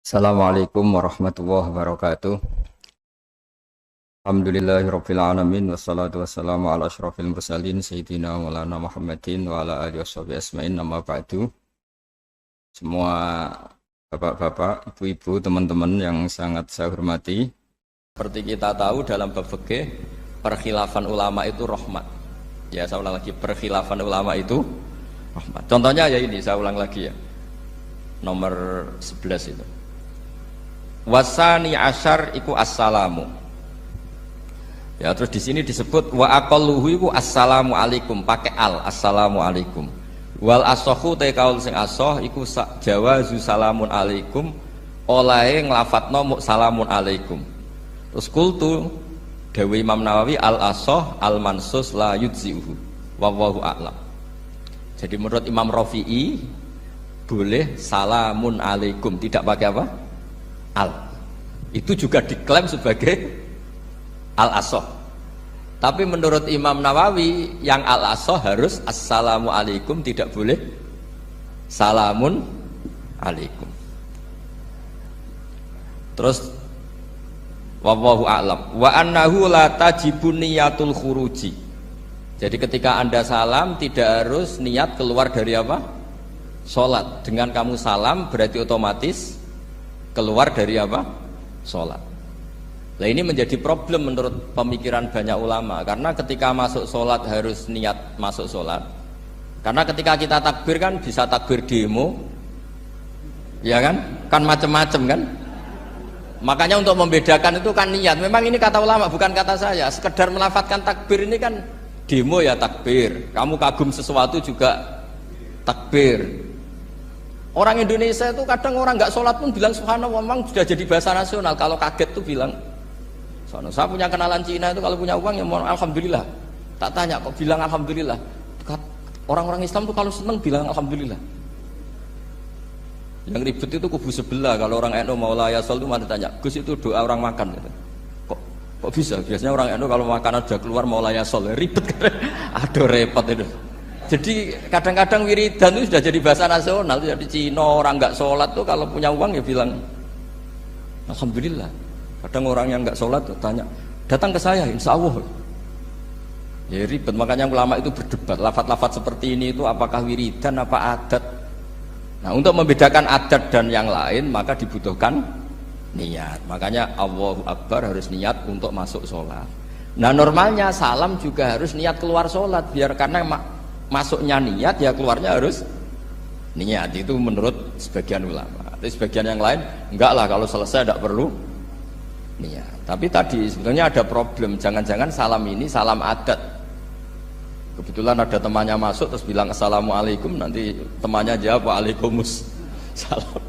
Assalamualaikum warahmatullahi wabarakatuh. Alhamdulillahirabbil alamin wassalatu wassalamu ala asyrofil mursalin sayyidina maulana Muhammadin wa ala alihi washabihi asmain amma ba'du. Semua bapak-bapak, ibu-ibu, teman-teman yang sangat saya hormati. Seperti kita tahu dalam bab fikih, perkhilafan ulama itu rahmat. Ya, saya ulang lagi, perkhilafan ulama itu rahmat. Contohnya ya ini, saya ulang lagi ya. Nomor 11 itu. Wasani asyar iku assalamu. Ya, terus di sini disebut wa aqalluhu iku assalamu alaikum, pakai al, assalamu alaikum. Wal asohu te kaul sing asoh iku jawazu salamun alaikum, olahe nglafatno mu salamun alaikum. Terus kultu Dewi Imam Nawawi al asoh al mansus la yujziuhu wallahu a'lam. Jadi menurut Imam Rafi'i boleh salamun alaikum, tidak pakai apa? Al. Itu juga diklaim sebagai al asoh. Tapi menurut Imam Nawawi yang al asoh harus assalamu alaikum, tidak boleh salamun alaikum. Terus wallahu a'lam wa annahu la tajibun niyatul khuruji. Jadi ketika Anda salam tidak harus niat keluar dari apa? Salat. Dengan kamu salam berarti otomatis keluar dari apa? Sholat. Nah, ini menjadi problem menurut pemikiran banyak ulama, karena ketika masuk sholat harus niat masuk sholat. Karena ketika kita takbir kan bisa takbir demo, ya kan? Kan macam-macam kan? Makanya untuk membedakan itu kan niat. Memang ini kata ulama bukan kata saya. Sekedar melafadzkan takbir ini kan demo ya takbir. Kamu kagum sesuatu juga takbir. Orang Indonesia itu kadang orang nggak sholat pun bilang subhanallah, memang sudah jadi bahasa nasional. Kalau kaget tuh bilang subhanallah. Saya punya kenalan Cina itu kalau punya uang ya mohon alhamdulillah. Tak tanya kok bilang alhamdulillah. Orang-orang Islam tuh kalau seneng bilang alhamdulillah. Yang ribet itu kubu sebelah. Kalau orang NU mau layasol itu mana tanya, Gus itu doa orang makan gitu. Kok bisa? Biasanya orang NU kalau makanan sudah keluar mau layasol, ribet kan? Aduh repot itu. Jadi kadang-kadang wiridan itu sudah jadi bahasa nasional. Jadi Cina orang nggak sholat tuh kalau punya uang ya bilang alhamdulillah. Kadang orang yang nggak sholat tuh tanya, datang ke saya insya Allah. Ya ribet, makanya ulama itu berdebat. Lafaz-lafaz seperti ini itu apakah wiridan apa adat. Nah, untuk membedakan adat dan yang lain maka dibutuhkan niat. Makanya Allahu Akbar harus niat untuk masuk sholat. Nah normalnya salam juga harus niat keluar sholat, biar karena masuknya niat ya keluarnya harus niat. Itu menurut sebagian ulama. Tapi sebagian yang lain enggak lah, kalau selesai tidak perlu niat. Tapi tadi sebetulnya ada problem, jangan-jangan salam ini salam adat. Kebetulan ada temannya masuk terus bilang assalamualaikum, nanti temannya jawab waalaikumsalam.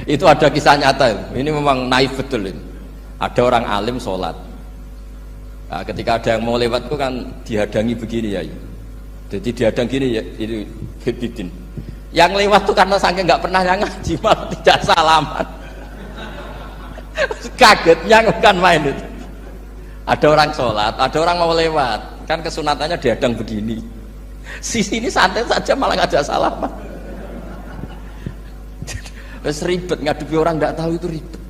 Itu ada kisah nyata. Ini memang naif betul ini. Ada orang alim sholat. Nah, ketika ada yang mau lewat itu kan dihadangi begini ya. Jadi diadang gini ya, itu Bidin. Yang lewat tuh karena saking nggak pernah yang ngaji malah tidak salaman. Kagetnya bukan main itu. Ada orang sholat, ada orang mau lewat, kan kesunatannya diadang begini. Sisi ini santai saja malah ngajak salaman. Terus ribet, ngadepi orang nggak tahu itu ribet.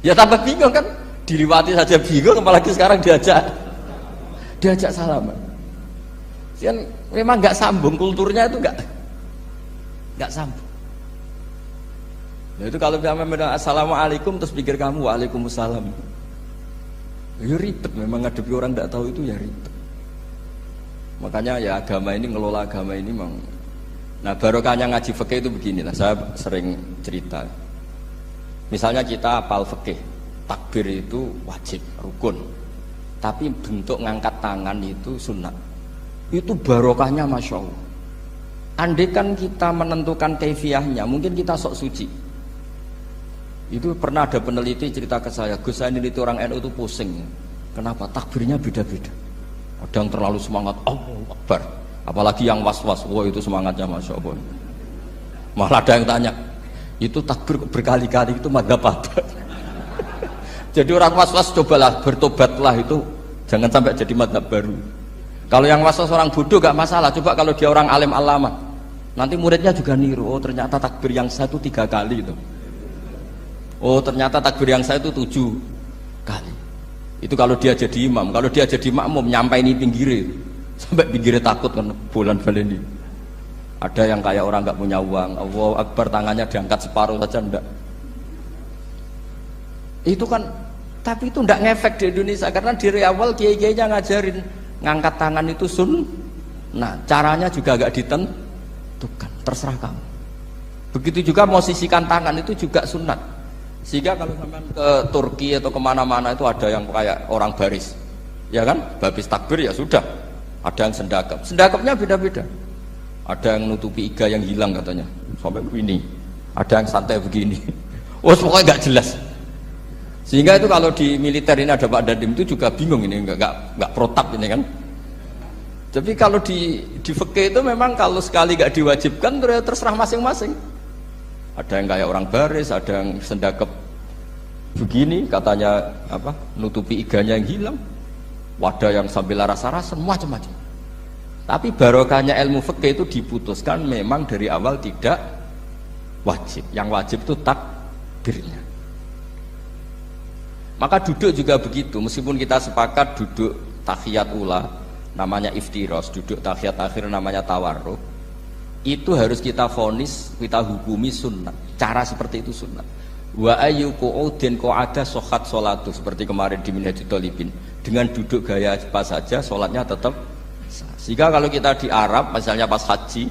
Ya tambah bingung kan, diliwati saja bingung, apalagi sekarang diajak salaman. Kan memang nggak sambung, kulturnya itu nggak sambung. Nah, itu kalau bilang assalamualaikum terus pikir kamu waalaikumsalam, ya ribet. Memang ngadepi orang nggak tahu itu ya ribet. Makanya ya agama ini, ngelola agama ini memang. Nah barokahnya ngaji fikih itu beginilah. Saya sering cerita. Misalnya kita hafal fikih, takbir itu wajib, rukun. Tapi bentuk ngangkat tangan itu sunnah. Itu barokahnya masya Allah. Andai kan kita menentukan kaifiahnya, mungkin kita sok suci. Itu pernah ada peneliti cerita ke saya, Gus saya ini orang NU itu pusing. Kenapa? Takbirnya beda-beda. Ada yang terlalu semangat, Allahu Akbar. Apalagi yang was-was, wah itu semangatnya masya Allah. Malah ada yang tanya, itu takbir berkali-kali itu madzhab apa? Jadi orang was-was cobalah bertobatlah, itu jangan sampai jadi madzhab baru. Kalau yang was-was orang bodoh gak masalah. Coba kalau dia orang alim alama, nanti muridnya juga niru. Oh ternyata takbir yang satu 3 kali itu. Oh ternyata takbir yang saya itu 7 kali. Itu kalau dia jadi imam. Kalau dia jadi makmum nyampai ini pinggirnya sampai pinggirnya takut kan bulan baleni. Ada yang kayak orang nggak punya uang, Allahu Akbar tangannya diangkat separuh saja enggak. Itu kan, tapi itu enggak ngefek di Indonesia karena dari awal kiai-kiainya ngajarin ngangkat tangan itu nah caranya juga agak ditentukan, terserah kamu. Begitu juga posisikan tangan itu juga sunat. Sehingga kalau sampai ke Turki atau kemana-mana itu ada yang kayak orang baris, ya kan? Habis takbir ya sudah. Ada yang sendakap, sendakapnya beda-beda. Ada yang nutupi iga yang hilang katanya, sampai begini. Ada yang santai begini. Oh pokoknya nggak jelas. Sehingga itu kalau di militer ini ada Pak Dandim itu juga bingung ini nggak protap ini kan. Tapi kalau di fikih itu memang kalau sekali nggak diwajibkan terserah masing-masing. Ada yang kayak orang baris, ada yang sendakep begini katanya apa nutupi iganya yang hilang, wadah yang sambil laras-larasan macam-macam. Tapi barokahnya ilmu fikih itu diputuskan memang dari awal tidak wajib. Yang wajib itu takbirnya. Maka duduk juga begitu, meskipun kita sepakat duduk tahiyat ula namanya iftiros, duduk tahiyat akhir namanya tawarruk, itu harus kita vonis, kita hukumi sunnah. Cara seperti itu sunnah. Wa ayyu qu'udin qa'ada sohat sholatu, seperti kemarin di Minhajul Thalibin, dengan duduk gaya apa saja sholatnya tetap sah. Sehingga kalau kita di Arab misalnya pas haji,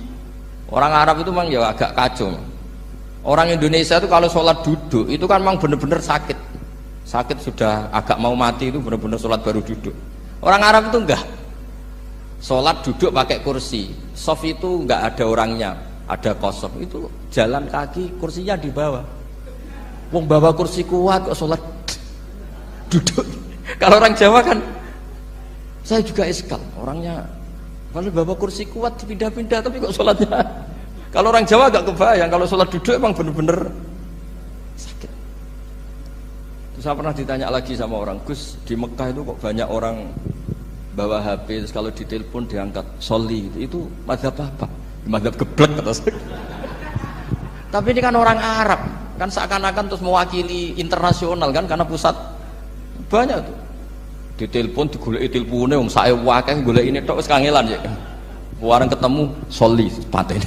orang Arab itu memang ya agak kacau. Orang Indonesia itu kalau sholat duduk itu kan memang benar-benar sakit sudah agak mau mati, itu benar-benar sholat baru duduk. Orang Arab itu enggak, sholat duduk pakai kursi, soft itu enggak ada orangnya, ada kosong, itu jalan kaki kursinya di bawah. Wong bawa kursi kuat kok sholat duduk. Kalau orang Jawa kan, saya juga iskal, orangnya kalau bawa kursi kuat dipindah-pindah tapi kok sholatnya. Kalau orang Jawa agak kebayang, kalau sholat duduk emang bener-bener sakit. Terus saya pernah ditanya lagi sama orang, Gus di Mekah itu kok banyak orang bawa HP, terus kalau ditelepon diangkat soli, itu mazhab apa? Mazhab geblek kata saya. Tapi ini kan orang Arab, kan seakan-akan terus mewakili internasional kan, karena pusat banyak tuh. Ditelepon digoleki telepone wong sak akeh golek ini tok wis kangelan ya. Warang ketemu soli patene.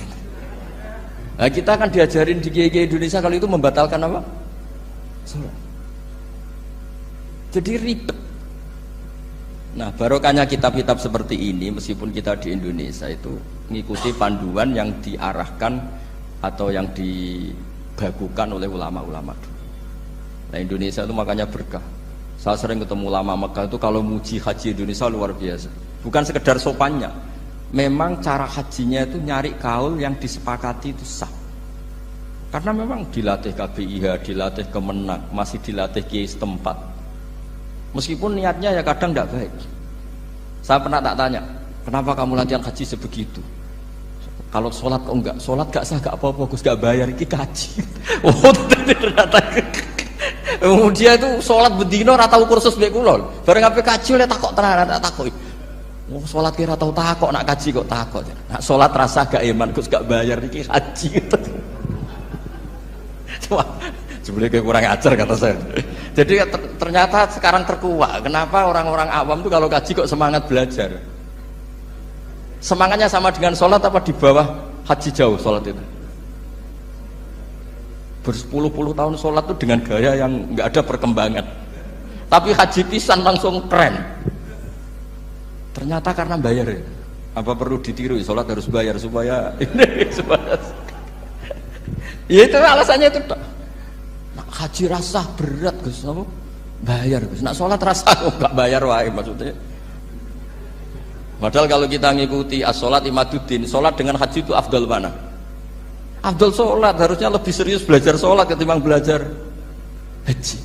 Nah, kita kan diajarin di kiai Indonesia kalau itu membatalkan apa? Salat. Jadi ribet. Nah, barokahnya kitab-kitab seperti ini, meskipun kita di Indonesia itu mengikuti panduan yang diarahkan atau yang dibagukan oleh ulama-ulama dulu. Nah, Indonesia itu makanya berkah. Saya sering ketemu ulama Mekah itu kalau muji haji Indonesia luar biasa. Bukan sekedar sopannya, memang cara hajinya itu nyari kaul yang disepakati itu sah. Karena memang dilatih KBIH, dilatih Kemenak, masih dilatih kiai setempat. Meskipun niatnya ya kadang tidak baik. Saya pernah tak tanya, kenapa kamu latihan haji sebegitu? Kalau sholat kok enggak? Sholat gak sah gak apa-apa, Gus gak bayar, ini kaji. Oh ternyata dia itu sholat bedino ratau kursus baik kulon. Bareng apa kaji oleh takok tenan, tak takok. Oh sholat kira tahu takok, nak kaji kok takok. Nak sholat rasa gak iman, Gus gak bayar, ini haji. Cuma sebenarnya kurang ajar kata saya. Jadi ternyata sekarang terkuak. Kenapa orang-orang awam itu kalau kaji kok semangat belajar? Semangatnya sama dengan sholat apa di bawah haji jauh sholat itu? Berpuluh-puluh tahun sholat itu dengan gaya yang nggak ada perkembangan. Tapi haji pisan langsung tren. Ternyata karena bayar ya. Apa perlu ditiru? Sholat harus bayar supaya ini supaya. Ya itu alasannya itu. Nak haji rasa berat Gus, apa? Bayar Gus. Nak sholat rasa nggak bayar wae maksudnya. Padahal kalau kita ngikuti as-sholat imaduddin, sholat dengan haji itu afdal mana? Afdal sholat, harusnya lebih serius belajar sholat ketimbang belajar haji.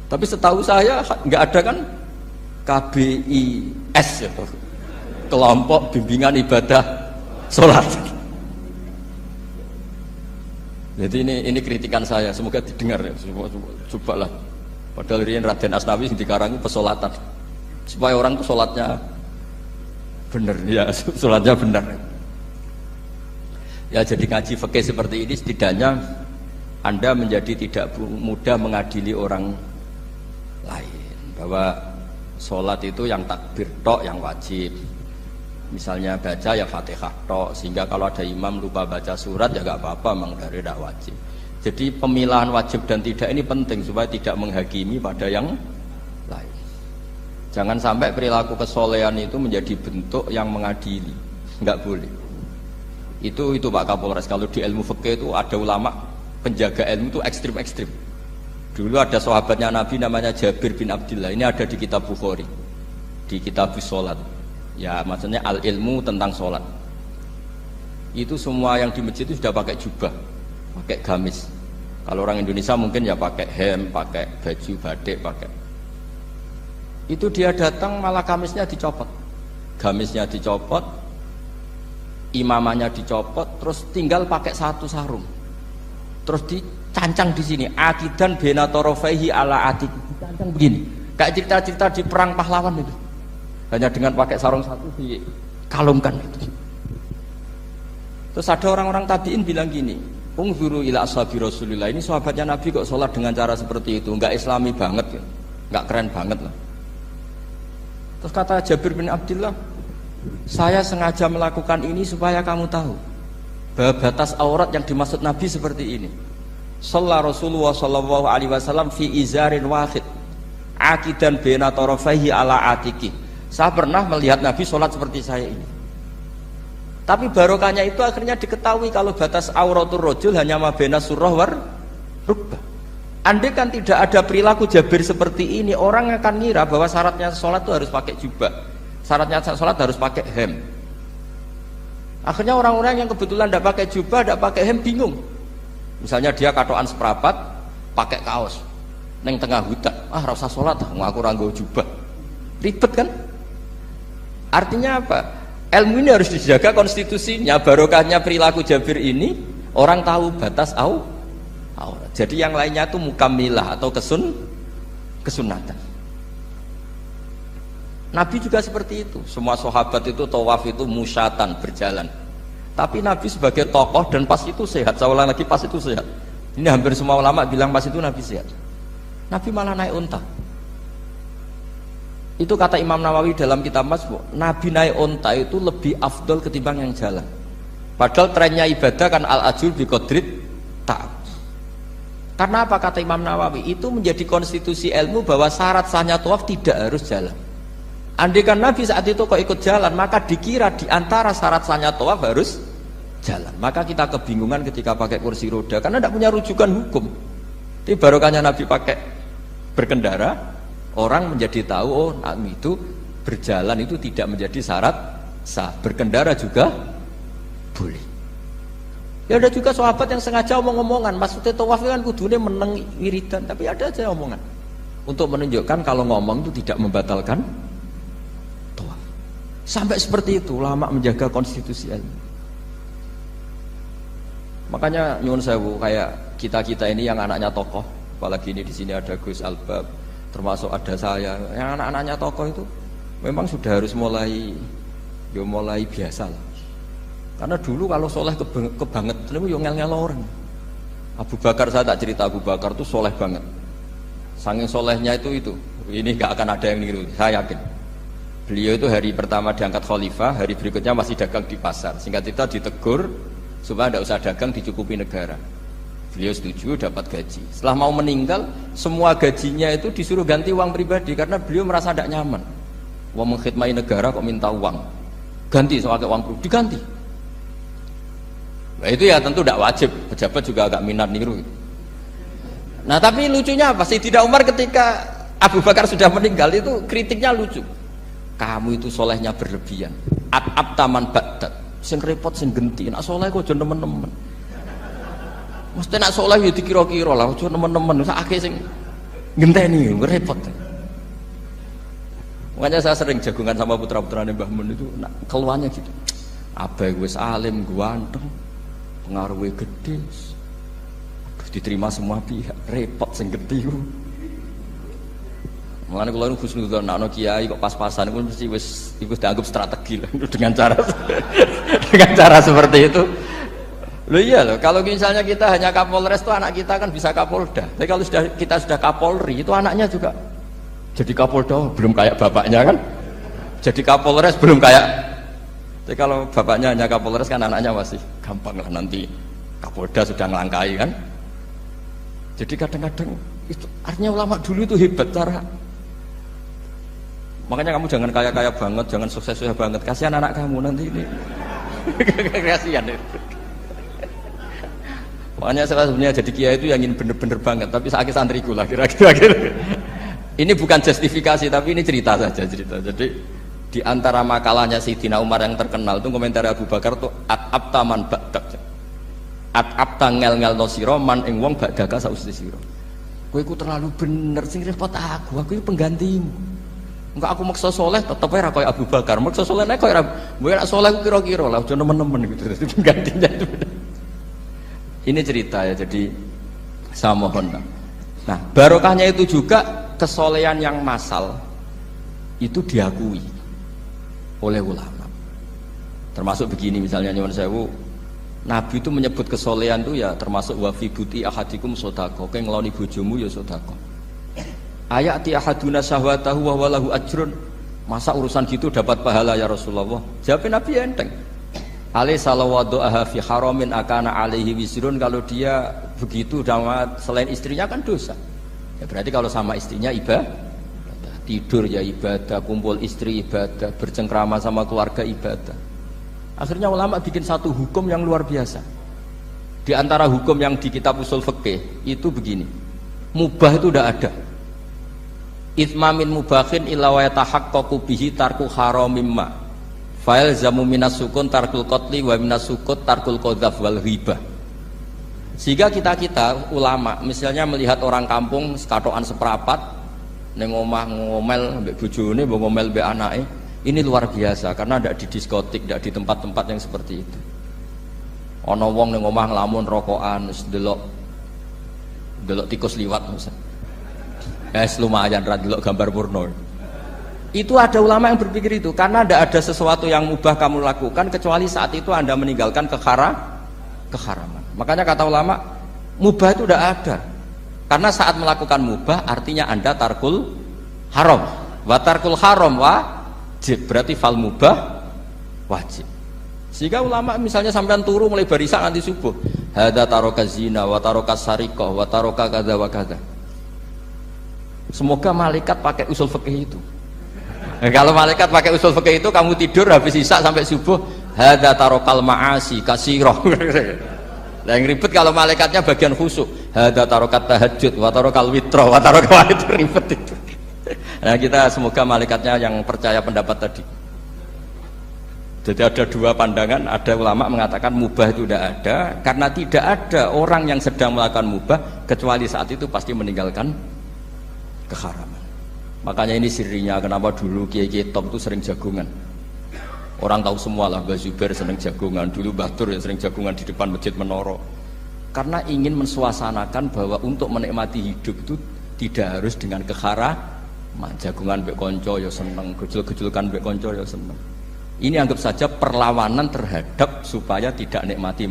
Tapi setahu saya nggak ada kan KBIS ya, kelompok bimbingan ibadah sholat. Jadi ini kritikan saya, semoga didengar ya, cobalah. Padahal ini Raden Asnawi yang dikarangi pesolatan, supaya orang itu sholatnya benar, ya sholatnya benar. Ya jadi ngaji fikih seperti ini setidaknya Anda menjadi tidak mudah mengadili orang lain, bahwa sholat itu yang takbir tok yang wajib, misalnya baca ya Fatihah tok, sehingga kalau ada imam lupa baca surat ya gak apa-apa, memang dari tidak wajib. Jadi pemilahan wajib dan tidak ini penting supaya tidak menghakimi pada yang lain. Jangan sampai perilaku kesolehan itu menjadi bentuk yang mengadili, nggak boleh. Itu Pak Kapolres, kalau di ilmu fikih itu ada ulama penjaga ilmu itu ekstrim-ekstrim. Dulu ada sahabatnya Nabi namanya Jabir bin Abdillah, ini ada di kitab Bukhari, di kitab sholat. Ya maksudnya al ilmu tentang sholat. Itu semua yang di masjid itu sudah pakai jubah, pakai gamis. Kalau orang Indonesia mungkin ya pakai hem, pakai baju batik, pakai. Itu dia datang malah gamisnya dicopot, gamisnya dicopot, imamannya dicopot, terus tinggal pakai satu sarung, terus dicancang di sini, akidan benatorofaihi ala atik, dicancang begini, kayak cerita-cerita di perang pahlawan itu, hanya dengan pakai sarung satu dikalungkan itu. Terus ada orang-orang tabiin bilang gini, unzuru ila ashabi Rasulillah, ini sahabatnya Nabi kok sholat dengan cara seperti itu, nggak islami banget ya, nggak keren banget lah. Terus kata Jabir bin Abdillah, saya sengaja melakukan ini supaya kamu tahu bahwa batas aurat yang dimaksud Nabi seperti ini. Shalla Rasulullah sallallahu alaihi wasallam fi izarin wahid akidan baina tarafaihi ala atiki. Saya pernah melihat Nabi sholat seperti saya ini. Tapi barokahnya itu akhirnya diketahui kalau batas auratul rajul hanya mabena surah war rukbah. Andai kan tidak ada perilaku Jabir seperti ini, orang akan ngira bahwa syaratnya sholat itu harus pakai jubah, syaratnya sholat harus pakai hem. Akhirnya orang-orang yang kebetulan tidak pakai jubah, tidak pakai hem bingung. Misalnya dia katoan seperapat, pakai kaos, neng tengah hutan, rasa sholat, ngaku ranggo jubah, ribet kan? Artinya apa? Ilmu ini harus dijaga konstitusinya, barokahnya perilaku Jabir ini, orang tahu batas aurat. Jadi yang lainnya itu mukamilah atau kesunatan. Nabi juga seperti itu. Semua sahabat itu tawaf itu musyatan, berjalan. Tapi Nabi sebagai tokoh dan pas itu sehat. Saya ulang lagi, pas itu sehat. Ini hampir semua ulama bilang pas itu Nabi sehat. Nabi malah naik unta. Itu kata Imam Nawawi dalam kitab Masbu', Nabi naik unta itu lebih afdol ketimbang yang jalan. Padahal trennya ibadah kan al-ajur bi qadrit ta'ab. Karena apa kata Imam Nawawi? Itu menjadi konstitusi ilmu bahwa syarat sahnya tawaf tidak harus jalan. Andai kan Nabi saat itu kok ikut jalan, maka dikira di antara syarat sahnya tawaf harus jalan. Maka kita kebingungan ketika pakai kursi roda karena tidak punya rujukan hukum. Tapi barokahnya Nabi pakai berkendara, orang menjadi tahu oh Nabi itu berjalan itu tidak menjadi syarat sah. Berkendara juga boleh. Ya ada juga sahabat yang sengaja omong-omongan, maksudnya tawaf kan kudune meneng wiridan, tapi ada aja omongan untuk menunjukkan kalau ngomong itu tidak membatalkan tawaf. Sampai seperti itu ulama menjaga konstitusi ilmu. Makanya nyuwun sewu kayak kita ini yang anaknya tokoh, apalagi ini di sini ada Gus Albab, termasuk ada saya, yang anak-anaknya tokoh itu memang sudah harus mulai biasa lah. Karena dulu kalau soleh kebangetan itu ngel-ngel orang. Abu Bakar, saya tak cerita Abu Bakar itu soleh banget. Saking solehnya itu ini gak akan ada yang niru, saya yakin. Beliau itu hari pertama diangkat khalifah, hari berikutnya masih dagang di pasar. Singkat cerita ditegur supaya tidak usah dagang, dicukupi negara. Beliau setuju, dapat gaji. Setelah mau meninggal, semua gajinya itu disuruh ganti uang pribadi karena beliau merasa tidak nyaman. Wong mengkhidmati negara kok minta uang, ganti soal uang pribadi, diganti. Nah itu ya tentu tidak wajib, pejabat juga agak minat niru. Nah tapi lucunya apa? Sayyidina Umar ketika Abu Bakar sudah meninggal itu kritiknya lucu. Kamu itu solehnya berlebihan. At-ab taman badat, sing repot sing genti. Nak soleh kok aja nemen-nemen. Mesti nak soleh ya dikira-kira lah, aja nemen-nemen. Sakake sing ngenteni repot. Makanya saya sering jagungan sama putra-putrane Mbah Mun itu keluarnya gitu. Abai wis alim, ganteng. Pengaruhnya gede, diterima semua pihak, repot sing gede. Mengenai kalau khusnudzon, nak kiai kok pas-pasan itu mesti wis dianggap strategi lah dengan cara seperti itu. Loh iya loh, kalau misalnya kita hanya Kapolres itu anak kita kan bisa Kapolda. Tapi kalau kita sudah Kapolri itu anaknya juga jadi Kapolda, belum kayak bapaknya kan. Jadi Kapolres belum kayak. Tapi kalau bapaknya hanya Kapolres kan anaknya masih gampang lah, nanti Kapolda sudah ngelangkai kan. Jadi kadang-kadang itu artinya ulama dulu itu hebat cara. Makanya kamu jangan kaya-kaya banget, jangan sukses-sukses banget. Kasihan anak kamu nanti ini. Kasihan itu. Makanya saya sebenarnya jadi kiai itu yang ingin bener-bener banget, tapi sakit santriku lah kira-kira. Ini bukan justifikasi, tapi ini cerita saja cerita. Jadi di antara makalahnya Sayyidina Umar yang terkenal itu komentar Abu Bakar tuh at-abta man ba'dak. At-abta ngel-ngel no siro man ing wong ba'daka sausti siro. Kowe iku terlalu bener sing repot aku iki penggantimu. Enggak aku maksa soleh tetep ora koyo Abu Bakar. Maksa soleh nek koyo kowe nek soleh kira-kira lah aja nemen-nemen gitu. Dadi penggantinya itu. Ini cerita ya, jadi saya mohon. Nah, barokahnya itu juga kesolehan yang massal itu diakui oleh ulama. Termasuk begini misalnya nyuwun sewu, Nabi itu menyebut kesolehan itu ya termasuk wa fi buti ahadikum sodako, kowe ngeloni bojomu ya sodako. Ayati ahaduna syahwatahu wa walahu ajrun. Masa urusan gitu dapat pahala ya Rasulullah? Jawab Nabi enteng. Ali salawadu'aha fi haramin akana alaihi wisrun. Kalau dia begitu selain istrinya kan dosa ya, berarti kalau sama istrinya ibadah, tidur ya ibadah, kumpul istri ibadah, bercengkrama sama keluarga ibadah. Akhirnya ulama bikin satu hukum yang luar biasa. Di antara hukum yang di kitab usul fikih itu begini, mubah itu udah ada. Itsmamin mubahin illa wa yatahaqqaqu bihi tarku haramimma fa'il zamu minas sukun tarkul qatli wa minas sukut tarkul qadzaf wal ghibah. Sehingga kita ulama misalnya melihat orang kampung sekatokan seperapat ning omah ngomel mbek bojone, mbok ngomel mbek anake, ini luar biasa karena ndak di diskotik, ndak di tempat-tempat yang seperti itu. Ana wong ning omah nglamun rokokan wis delok tikus liwat misalnya. Lumayan ra delok gambar porno. Itu ada ulama yang berpikir itu karena tidak ada sesuatu yang mubah kamu lakukan kecuali saat itu Anda meninggalkan keharaman. Makanya kata ulama mubah itu tidak ada karena saat melakukan mubah artinya Anda tarkul haram. Wa tarkul haram wajib, berarti fal mubah wajib. Sehingga ulama misalnya sampean turu mulai barisak nanti subuh, hadza taraka zina wa taraka sariqah wa taraka kadza wa kadza. Semoga malaikat pakai usul fikih itu. Kalau malaikat pakai usul fikih itu, kamu tidur habis isya sampai subuh, hadza tarakal ma'asi kasirah. Lah yang ribet kalau malaikatnya bagian khusuk, hadza tarakat tahajud wa tarakal witra wa tarakal itu ribet itu. Nah, kita semoga malaikatnya yang percaya pendapat tadi. Jadi ada dua pandangan, ada ulama mengatakan mubah itu tidak ada karena tidak ada orang yang sedang melakukan mubah kecuali saat itu pasti meninggalkan keharaman. Makanya ini sirinya kenapa dulu kiai-kiai top itu sering jagungan. Orang tahu semua lah, Mbah Zubair sering jagungan, dulu Mbah Tur ya sering jagungan di depan Masjid Menara. Karena ingin mensuasanakan bahwa untuk menikmati hidup itu tidak harus dengan keharaman. Jagungan mbek konco ya seneng, gejul-gejulkan mbek konco ya seneng. Ini anggap saja perlawanan terhadap supaya tidak nikmati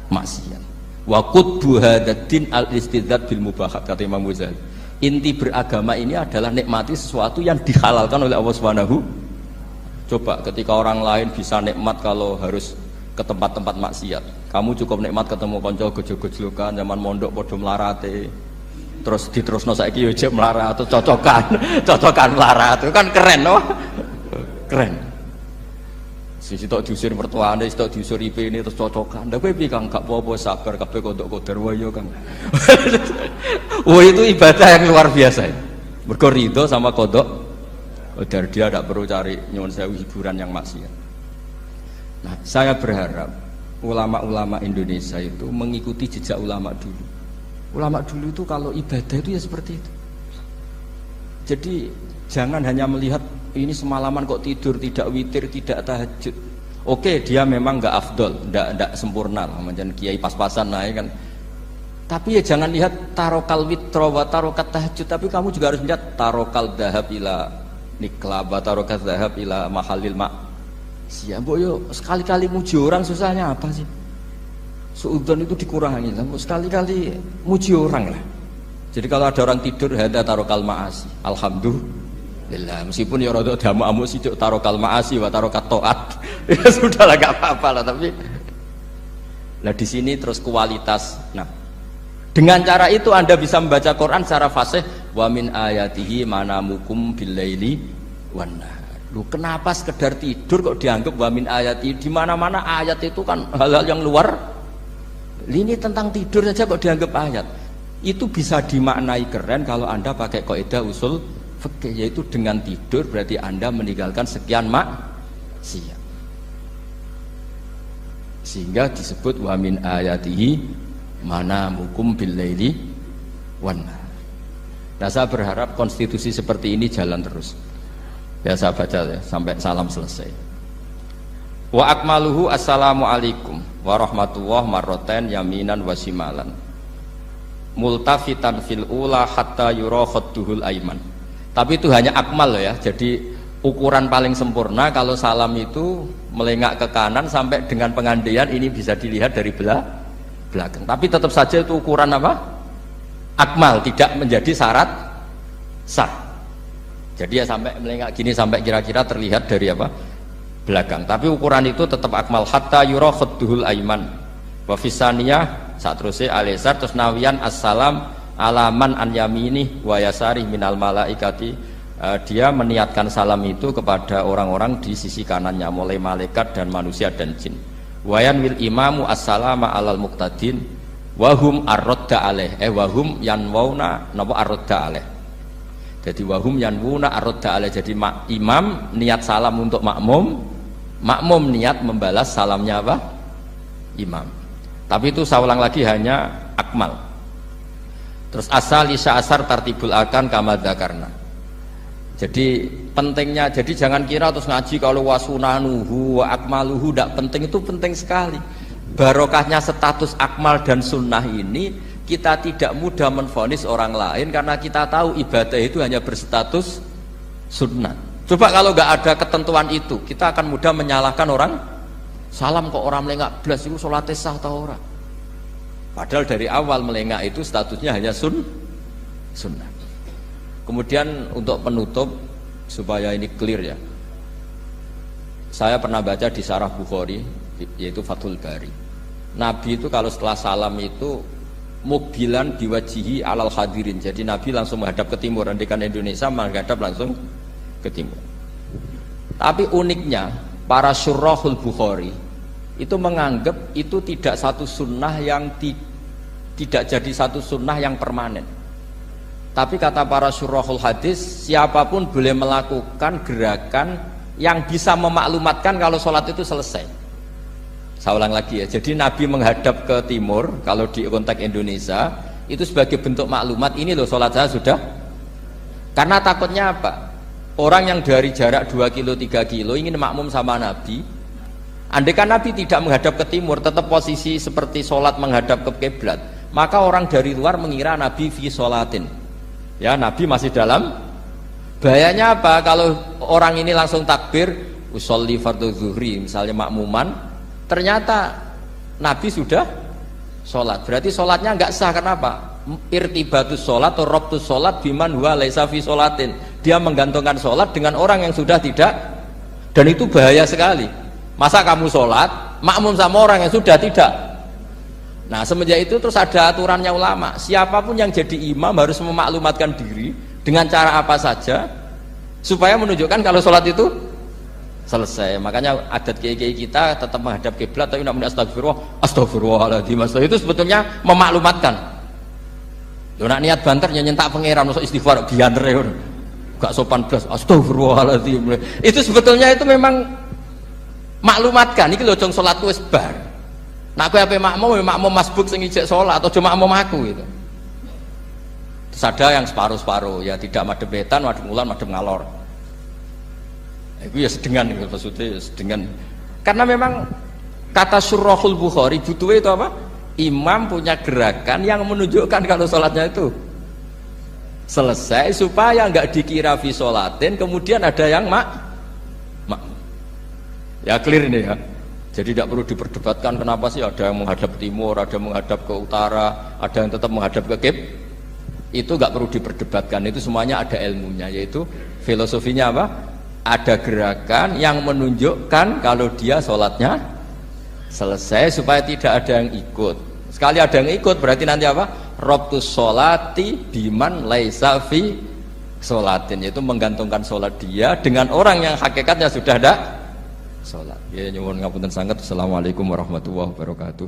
maksiat. Wa qutbu hadaddin al-istidzad bil mubahat kata Imam Ghazali. Inti beragama ini adalah nikmati sesuatu yang dihalalkan oleh Allah Subhanahu. Coba ketika orang lain bisa nikmat kalau harus ke tempat-tempat maksiat, kamu cukup nikmat ketemu konco gejol-gejolokan zaman mondok podo melarate, terus diterusno saiki yo jek melarat atau cocokan melarat itu kan keren loh. Keren. Sisi tok diusir mertuane, sisi tok diusir IP ini terus cocokan. Ndak kowe piye Kang, gak apa-apa sabar kabeh kodok kodar wae Kang. Wah itu ibadah yang luar biasa. Mergo ridho sama kodok kodar, dia tidak perlu cari nyuwun sewu hiburan yang maksiat. Nah, saya berharap ulama-ulama Indonesia itu mengikuti jejak ulama dulu. Ulama dulu itu kalau ibadah itu ya seperti itu. Jadi jangan hanya melihat ini semalaman kok tidur, tidak witir, tidak tahajud. Oke, dia memang nggak afdol, nggak sempurna lah, macam kiai pas-pasan lah kan. Tapi ya jangan lihat tarokal witro wa tarokat tahajud, tapi kamu juga harus lihat tarokal dahab ila nikla wa tarokat dahab ila mahalil mak. Siapa yo sekali-kali muji orang susahnya apa sih? Suudzon itu dikurangi, sekali-kali muji orang lah. Jadi kalau ada orang tidur, hada tarokal ma'asi, alhamdulillah. Meskipun ya rada damu-amu sidik tarokal ma'asi wa tarokat to'at, ya sudah lah, gak apa-apa lah. Tapi, nah di sini terus kualitas. Nah, dengan cara itu Anda bisa membaca Quran secara fasih. Wa min ayatihi manamukum billaili wan nahar. Lu kenapa sekedar tidur kok dianggap wa min ayatihi? Di mana-mana ayat itu kan hal-hal yang luar. Ini tentang tidur saja kok dianggap ayat. Itu bisa dimaknai keren kalau Anda pakai kaidah usul fikih, yaitu dengan tidur berarti Anda meninggalkan sekian maksiat. Sehingga disebut wa min ayatihi manamukum billaili wan nahar. Nah, saya berharap konstitusi seperti ini jalan terus. Ya saya baca ya sampai salam selesai. Wa akmaluhu assalamualaikum warahmatullahi marroten yaminan wasimalan. Multafitan fil ula hatta yura khadduhul aiman. Tapi itu hanya akmal ya. Jadi ukuran paling sempurna kalau salam itu melengak ke kanan sampai dengan pengandaian ini bisa dilihat dari belakang. Tapi tetap saja itu ukuran apa? Akmal, tidak menjadi syarat sah. Jadi ya sampai melengak gini sampai kira-kira terlihat dari apa? Belakang. Tapi ukuran itu tetap akmal hatta yura khadduhul aiman. Wa fisaniyah saat terusnya alisar terus nawian assalam alaman an yamini wa yasari minal malaikati. Dia meniatkan salam itu kepada orang-orang di sisi kanannya mulai malaikat dan manusia dan jin. Wayan wil imamu assalama alal muqtadin wahum arrodda aleh wahum yanwauna napa arrodda aleh. Jadi wahum yanwuna arrodda aleh. Jadi imam niat salam untuk makmum, makmum niat membalas salamnya apa? Imam. Tapi itu saya ulang lagi hanya akmal. Terus asal isya asar tartibul akan kama dzakarna. Jadi pentingnya, jadi jangan kira terus ngaji kalau wasunanuhu wa akmaluhu tidak penting. Itu penting sekali. Barokahnya status akmal dan sunnah ini kita tidak mudah menvonis orang lain karena kita tahu ibadah itu hanya berstatus sunnah. Coba kalau nggak ada ketentuan itu, kita akan mudah menyalahkan orang. Salam kok orang melengak belas itu sholatnya sah atau orang? Padahal dari awal melengak itu statusnya hanya sunnah. Kemudian untuk penutup supaya ini clear ya, saya pernah baca di Syarah Bukhari yaitu Fathul Bari. Nabi itu kalau setelah salam itu mukbilan biwajihi alal hadirin. Jadi Nabi langsung menghadap ke timur. Andikan Indonesia menghadap langsung ke timur. Tapi uniknya para syurahul Bukhari itu menganggap itu tidak satu sunnah yang tidak jadi satu sunnah yang permanen. Tapi kata para syurahul hadis, siapapun boleh melakukan gerakan yang bisa memaklumatkan kalau sholat itu selesai. Saya ulang lagi ya, jadi Nabi menghadap ke timur kalau di konteks Indonesia itu sebagai bentuk maklumat, ini loh sholat saya sudah. Karena takutnya apa? Orang yang dari jarak 2 kilo 3 kilo ingin makmum sama Nabi. Andai kan Nabi tidak menghadap ke timur, tetap posisi seperti sholat menghadap ke kiblat, maka orang dari luar mengira Nabi fi sholatin. Ya, Nabi masih dalam. Bahayanya apa? Kalau orang ini langsung takbir usolli fardhu zuhri misalnya makmuman, ternyata Nabi sudah sholat, berarti sholatnya nggak sah. Kenapa? Irtibatus sholat atau robtus sholat biman huwa laisa fi sholatin. Dia menggantungkan sholat dengan orang yang sudah tidak, dan itu bahaya sekali. Masa kamu sholat makmum sama orang yang sudah tidak? Nah semenjak itu terus ada aturannya ulama, siapapun yang jadi imam harus memaklumatkan diri dengan cara apa saja supaya menunjukkan kalau sholat itu selesai. Makanya adat kiai-kiai kita tetap menghadap kiblat tapi tidak astagfirullahaladzim. Itu sebetulnya memaklumatkan. Lo nak niat banter nyentak pangeran masuk istighfar bianter ya, gak sopan belas. Astagfirullahaladzim. Itu sebetulnya itu memang maklumatkan. Ini lo jong sholatku wis bar. Nak aku apa makmum masbuk sing ijek sholat atau cuma makmum aku gitu. Terus ada yang separuh-separuh ya, tidak madhep wetan, madhep ngulon, madhep ngalor. Itu ya sedengan gitu, maksudnya sedengan. Karena memang kata Syurahul Bukhari butuhnya itu apa? Imam punya gerakan yang menunjukkan kalau sholatnya itu selesai supaya nggak dikira fi sholatin kemudian ada yang mak. Ya clear ini ya. Jadi tidak perlu diperdebatkan kenapa sih ada yang menghadap timur, ada yang menghadap ke utara, ada yang tetap menghadap ke kib. Itu nggak perlu diperdebatkan, itu semuanya ada ilmunya, yaitu filosofinya apa? Ada gerakan yang menunjukkan kalau dia sholatnya selesai supaya tidak ada yang ikut. Sekali ada yang ikut berarti nanti apa? Robtus sholati biman laisa fi sholatin, yaitu menggantungkan sholat dia dengan orang yang hakikatnya sudah ada sholat. Ya nyuwun ngapunten sanget. Assalamualaikum warahmatullahi wabarakatuh.